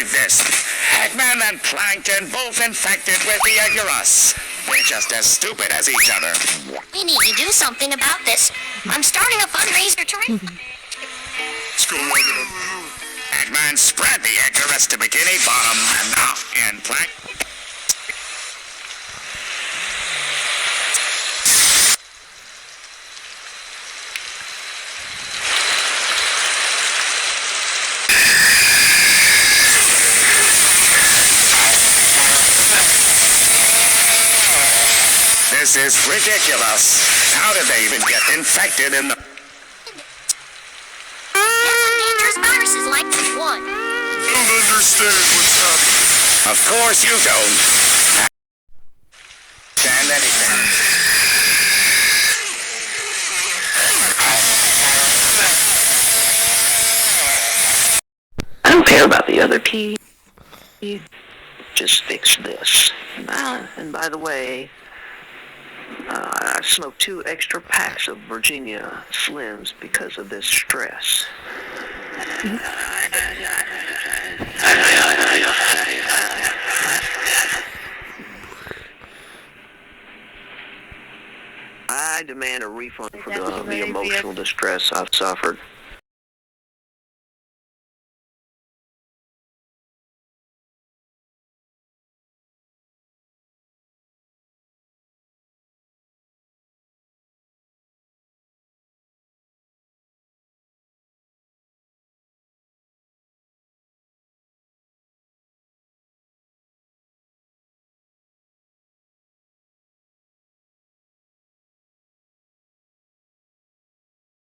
believe this. Eggman and Plankton both infected with the Icarus. We're just as stupid as each other. We need to do something about this. I'm starting a fundraiser to What's going on? Eggman spread the Icarus to Bikini Bottom and Plankton. This is ridiculous. How did they even get infected in the... dangerous viruses like this one. Don't understand what's happening. Of course you don't. Understand anything. I don't care about the other key. Just fix this. And by the way, I smoked 2 extra packs of Virginia Slims because of this stress. I demand a refund for the emotional distress I've suffered.